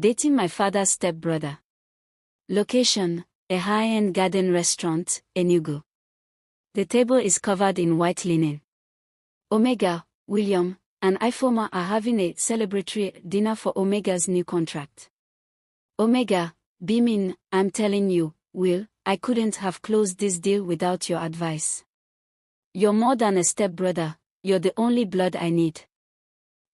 dating my father's stepbrother. Location, a high-end garden restaurant, Enugu. The table is covered in white linen. Omega, William, and Ifeoma are having a celebratory dinner for Omega's new contract. Omega, beaming, I'm telling you, Will, I couldn't have closed this deal without your advice. You're more than a stepbrother, you're the only blood I need.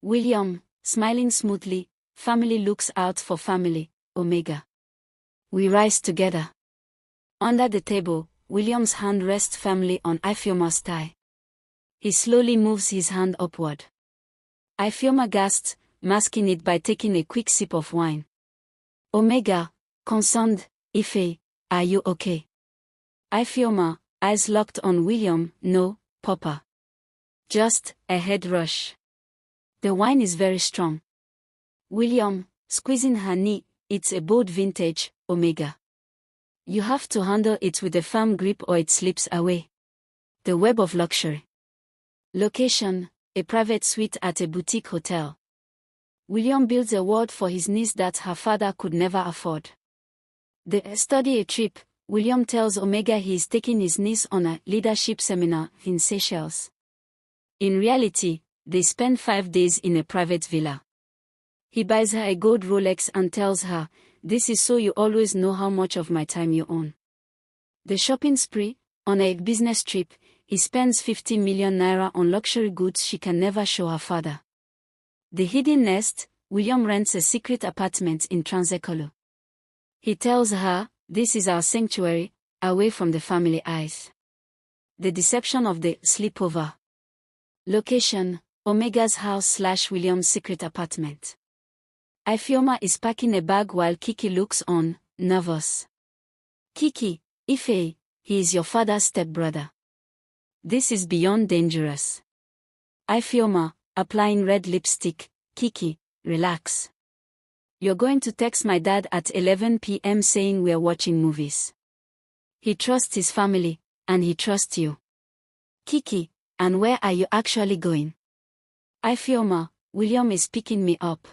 William, smiling smoothly, family looks out for family, Omega. We rise together. Under the table, William's hand rests firmly on Ifeoma's thigh. He slowly moves his hand upward. Ifeoma gasps, masking it by taking a quick sip of wine. Omega, concerned, Ife, are you okay? Ifeoma, eyes locked on William, no, Papa. Just a head rush. The wine is very strong. William, squeezing her knee, it's a bold vintage, Omega. You have to handle it with a firm grip or it slips away. The web of luxury. Location, a private suite at a boutique hotel. William builds a world for his niece that her father could never afford. They study a trip. William tells Omega he is taking his niece on a leadership seminar in Seychelles. In reality, they spend 5 days in a private villa. He buys her a gold Rolex and tells her, this is so you always know how much of my time you own. The shopping spree, on a business trip, he spends 50 million naira on luxury goods she can never show her father. The hidden nest, William rents a secret apartment in Transekolo. He tells her, this is our sanctuary, away from the family eyes. The deception of the sleepover. Location, Omega's house/William's secret apartment. Ifeoma is packing a bag while Kiki looks on, nervous. Kiki, Ife, he is your father's stepbrother. This is beyond dangerous. Ifeoma, applying red lipstick, Kiki, relax. You're going to text my dad at 11 p.m. saying we're watching movies. He trusts his family, and he trusts you. Kiki, and where are you actually going? Ifeoma, William is picking me up.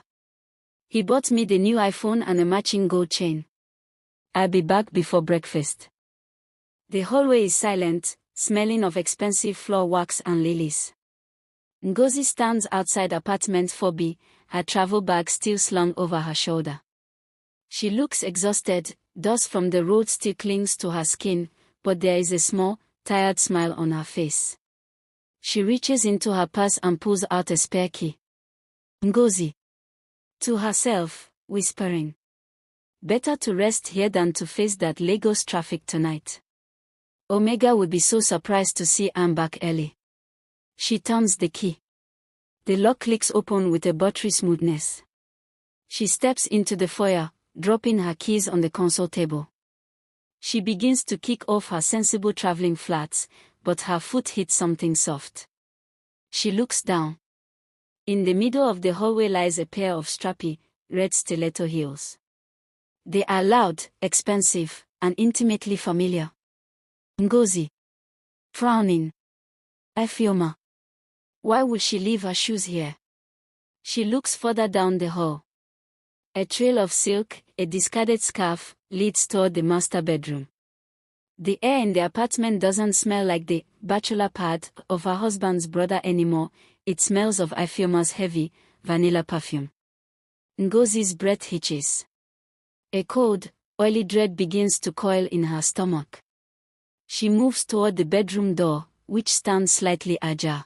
He bought me the new iPhone and a matching gold chain. I'll be back before breakfast. The hallway is silent, smelling of expensive floor wax and lilies. Ngozi stands outside apartment 4B, her travel bag still slung over her shoulder. She looks exhausted, dust from the road still clings to her skin, but there is a small, tired smile on her face. She reaches into her purse and pulls out a spare key. Ngozi. To herself, whispering. Better to rest here than to face that Lagos traffic tonight. Omega would be so surprised to see I'm back early. She turns the key. The lock clicks open with a buttery smoothness. She steps into the foyer, dropping her keys on the console table. She begins to kick off her sensible traveling flats, but her foot hits something soft. She looks down. In the middle of the hallway lies a pair of strappy, red stiletto heels. They are loud, expensive, and intimately familiar. Ngozi. Frowning. Ifeoma. Why would she leave her shoes here? She looks further down the hall. A trail of silk, a discarded scarf, leads toward the master bedroom. The air in the apartment doesn't smell like the bachelor pad of her husband's brother anymore, it smells of Ifeoma's heavy, vanilla perfume. Ngozi's breath hitches. A cold, oily dread begins to coil in her stomach. She moves toward the bedroom door, which stands slightly ajar.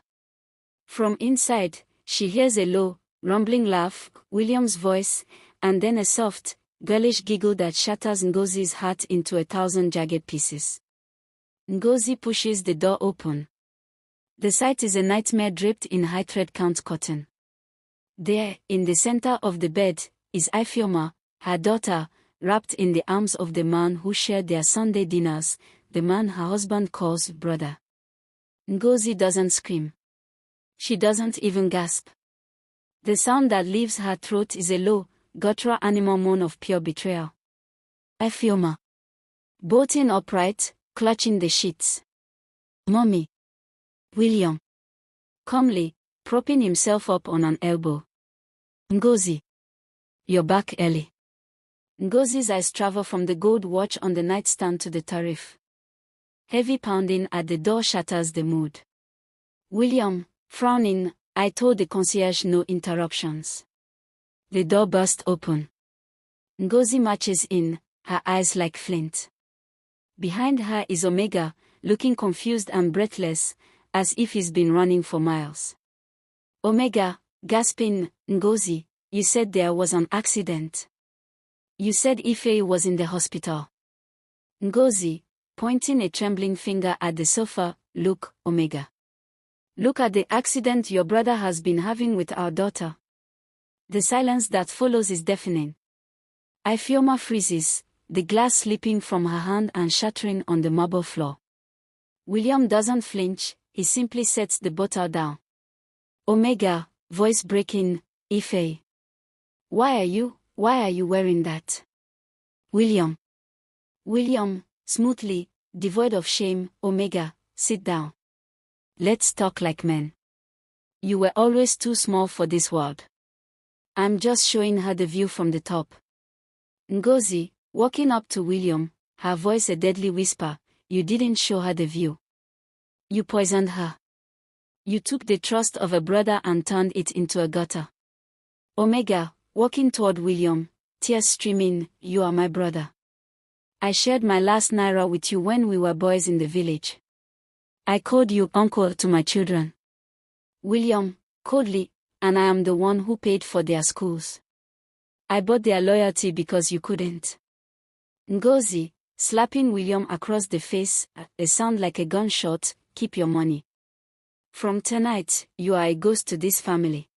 From inside, she hears a low, rumbling laugh, William's voice, and then a soft, girlish giggle that shatters Ngozi's heart into 1,000 jagged pieces. Ngozi pushes the door open. The sight is a nightmare draped in high thread count cotton. There, in the center of the bed, is Ifeoma, her daughter, wrapped in the arms of the man who shared their Sunday dinners, the man her husband calls brother. Ngozi doesn't scream. She doesn't even gasp. The sound that leaves her throat is a low, guttural animal moan of pure betrayal. Ifeoma. Bolting upright, clutching the sheets. Mommy. William. Calmly, propping himself up on an elbow. Ngozi. You're back early. Ngozi's eyes travel from the gold watch on the nightstand to the tariff. Heavy pounding at the door shatters the mood. William, frowning, I told the concierge no interruptions. The door burst open. Ngozi marches in, her eyes like flint. Behind her is Omega, looking confused and breathless, as if he's been running for miles. Omega, gasping, Ngozi, you said there was an accident. You said Ife was in the hospital. Ngozi, pointing a trembling finger at the sofa, look, Omega. Look at the accident your brother has been having with our daughter. The silence that follows is deafening. Ifeoma freezes, the glass slipping from her hand and shattering on the marble floor. William doesn't flinch, he simply sets the bottle down. Omega, voice breaking, Ife. Why are you wearing that? William, smoothly, devoid of shame, Omega, sit down. Let's talk like men. You were always too small for this world. I'm just showing her the view from the top. Ngozi, walking up to William, her voice a deadly whisper, you didn't show her the view. You poisoned her. You took the trust of a brother and turned it into a gutter. Omega, walking toward William, tears streaming, you are my brother. I shared my last naira with you when we were boys in the village. I called you uncle to my children. William, coldly, and I am the one who paid for their schools. I bought their loyalty because you couldn't. Ngozi, slapping William across the face, a sound like a gunshot, keep your money. From tonight, you are a ghost to this family.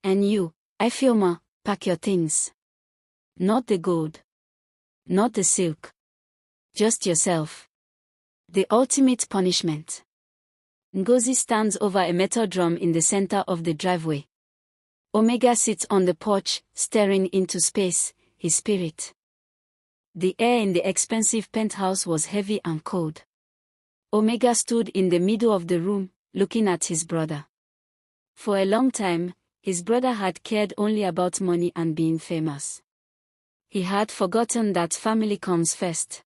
And you, Ifeoma, pack your things. Not the gold. Not the silk. Just yourself. The ultimate punishment. Ngozi stands over a metal drum in the center of the driveway. Omega sits on the porch, staring into space, his spirit. The air in the expensive penthouse was heavy and cold. Omega stood in the middle of the room, looking at his brother. For a long time, his brother had cared only about money and being famous. He had forgotten that family comes first.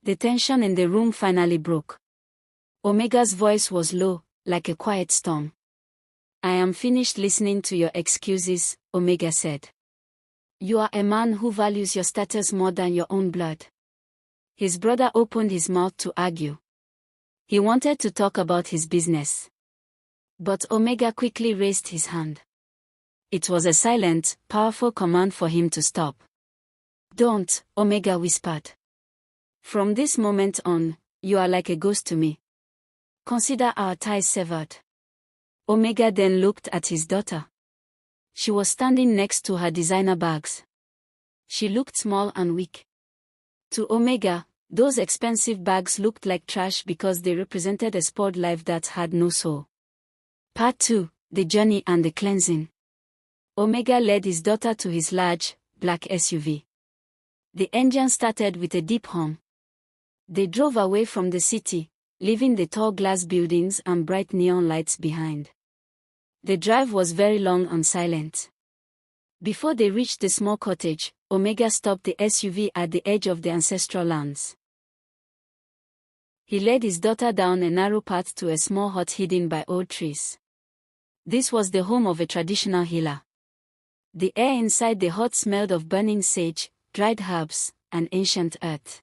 The tension in the room finally broke. Omega's voice was low, like a quiet storm. I am finished listening to your excuses, Omega said. You are a man who values your status more than your own blood. His brother opened his mouth to argue. He wanted to talk about his business. But Omega quickly raised his hand. It was a silent, powerful command for him to stop. Don't, Omega whispered. From this moment on, you are like a ghost to me. Consider our ties severed. Omega then looked at his daughter. She was standing next to her designer bags. She looked small and weak. To Omega, those expensive bags looked like trash because they represented a spoiled life that had no soul. Part 2, The Journey and the Cleansing. Omega led his daughter to his large, black SUV. The engine started with a deep hum. They drove away from the city, leaving the tall glass buildings and bright neon lights behind. The drive was very long and silent. Before they reached the small cottage, Omega stopped the SUV at the edge of the ancestral lands. He led his daughter down a narrow path to a small hut hidden by old trees. This was the home of a traditional healer. The air inside the hut smelled of burning sage, dried herbs, and ancient earth.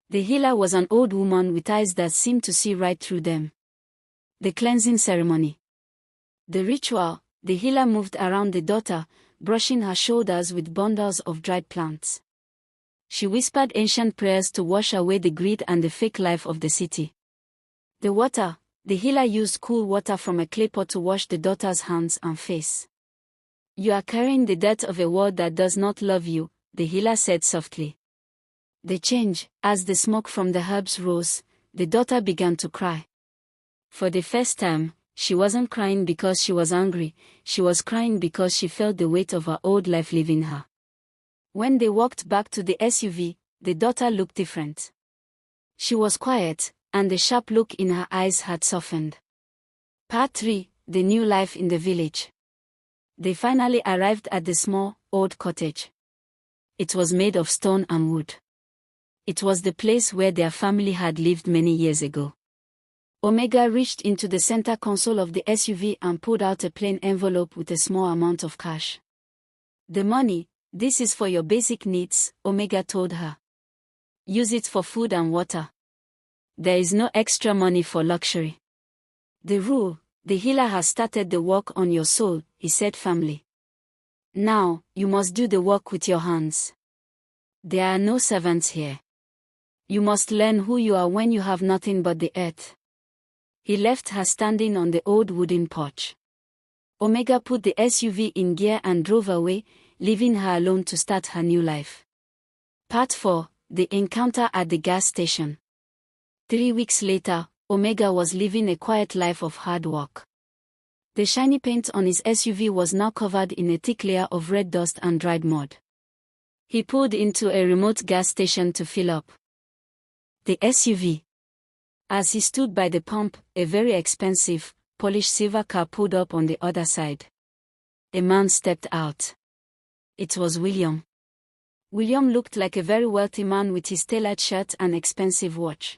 The healer was an old woman with eyes that seemed to see right through them. The cleansing ceremony. The ritual, the healer moved around the daughter, brushing her shoulders with bundles of dried plants. She whispered ancient prayers to wash away the greed and the fake life of the city. The water, the healer used cool water from a clay pot to wash the daughter's hands and face. You are carrying the dirt of a world that does not love you, the healer said softly. The change, as the smoke from the herbs rose, the daughter began to cry. For the first time, she wasn't crying because she was angry, she was crying because she felt the weight of her old life leaving her. When they walked back to the SUV, the daughter looked different. She was quiet, and the sharp look in her eyes had softened. Part 3, The New Life in the Village. They finally arrived at the small, old cottage. It was made of stone and wood. It was the place where their family had lived many years ago. Omega reached into the center console of the SUV and pulled out a plain envelope with a small amount of cash. The money, this is for your basic needs, Omega told her. Use it for food and water. There is no extra money for luxury. The rule, the healer has started the work on your soul, he said firmly. Now, you must do the work with your hands. There are no servants here. You must learn who you are when you have nothing but the earth. He left her standing on the old wooden porch. Omega put the SUV in gear and drove away, leaving her alone to start her new life. Part 4, The Encounter at the Gas Station. 3 weeks later, Omega was living a quiet life of hard work. The shiny paint on his SUV was now covered in a thick layer of red dust and dried mud. He pulled into a remote gas station to fill up the SUV. As he stood by the pump, a very expensive, polished silver car pulled up on the other side. A man stepped out. It was William. William looked like a very wealthy man with his tailored shirt and expensive watch.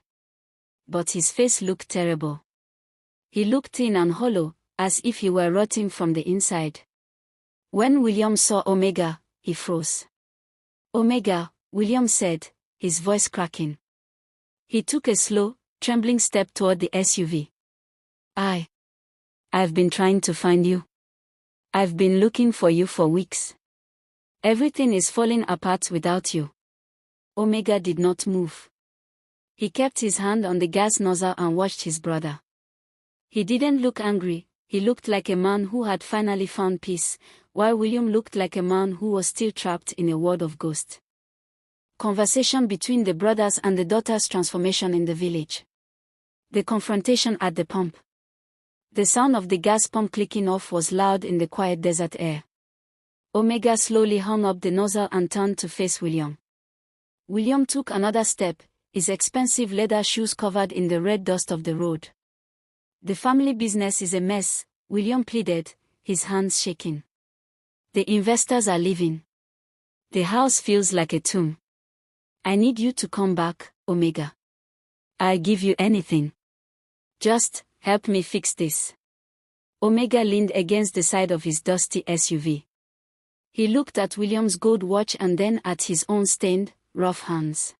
But his face looked terrible. He looked thin and hollow, as if he were rotting from the inside. When William saw Omega, he froze. Omega, William said, his voice cracking. He took a slow, trembling step toward the SUV. I've been trying to find you. I've been looking for you for weeks. Everything is falling apart without you. Omega did not move. He kept his hand on the gas nozzle and watched his brother. He didn't look angry, he looked like a man who had finally found peace, while William looked like a man who was still trapped in a world of ghosts. Conversation between the brothers and the daughter's transformation in the village. The confrontation at the pump. The sound of the gas pump clicking off was loud in the quiet desert air. Omega slowly hung up the nozzle and turned to face William. William took another step, his expensive leather shoes covered in the red dust of the road. The family business is a mess, William pleaded, his hands shaking. The investors are leaving. The house feels like a tomb. I need you to come back, Omega. I'll give you anything. Just help me fix this. Omega leaned against the side of his dusty SUV. He looked at William's gold watch and then at his own stained, rough hands.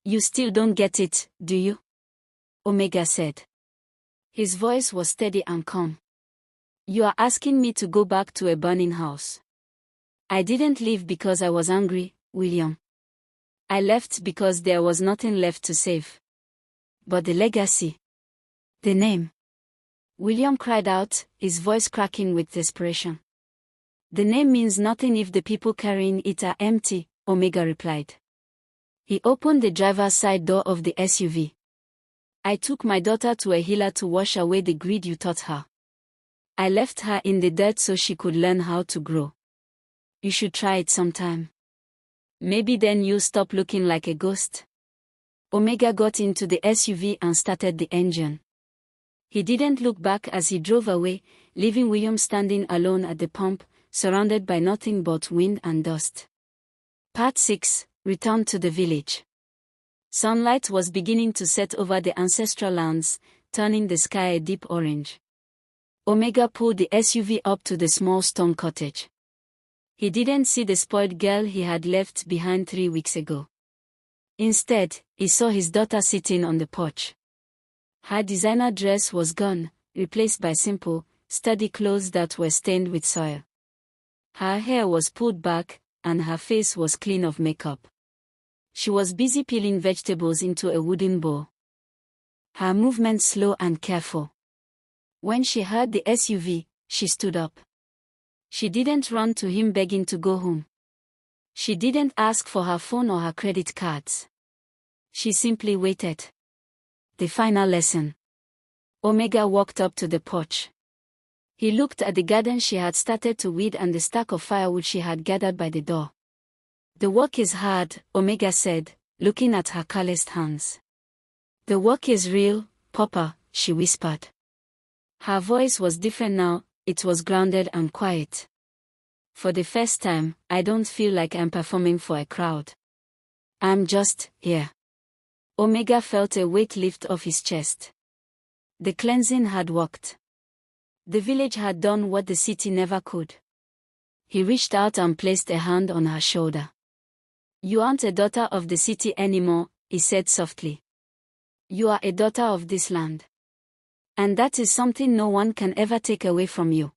You still don't get it, do you? Omega said. His voice was steady and calm. You are asking me to go back to a burning house. I didn't leave because I was angry, William. I left because there was nothing left to save. But the legacy. The name. William cried out, his voice cracking with desperation. The name means nothing if the people carrying it are empty, Omega replied. He opened the driver's side door of the SUV. I took my daughter to a healer to wash away the greed you taught her. I left her in the dirt so she could learn how to grow. You should try it sometime. Maybe then you'll stop looking like a ghost. Omega got into the SUV and started the engine. He didn't look back as he drove away, leaving William standing alone at the pump, surrounded by nothing but wind and dust. Part 6, Return to the Village. Sunlight was beginning to set over the ancestral lands, turning the sky a deep orange. Omega pulled the SUV up to the small stone cottage. He didn't see the spoiled girl he had left behind 3 weeks ago. Instead, he saw his daughter sitting on the porch. Her designer dress was gone, replaced by simple, sturdy clothes that were stained with soil. Her hair was pulled back, and her face was clean of makeup. She was busy peeling vegetables into a wooden bowl. Her movements slow and careful. When she heard the SUV, she stood up. She didn't run to him begging to go home. She didn't ask for her phone or her credit cards. She simply waited. The final lesson. Omega walked up to the porch. He looked at the garden she had started to weed and the stack of firewood she had gathered by the door. The work is hard, Omega said, looking at her calloused hands. The work is real, Papa, she whispered. Her voice was different now, it was grounded and quiet. For the first time, I don't feel like I'm performing for a crowd. I'm just here. Omega felt a weight lift off his chest. The cleansing had worked. The village had done what the city never could. He reached out and placed a hand on her shoulder. You aren't a daughter of the city anymore, he said softly. You are a daughter of this land. And that is something no one can ever take away from you.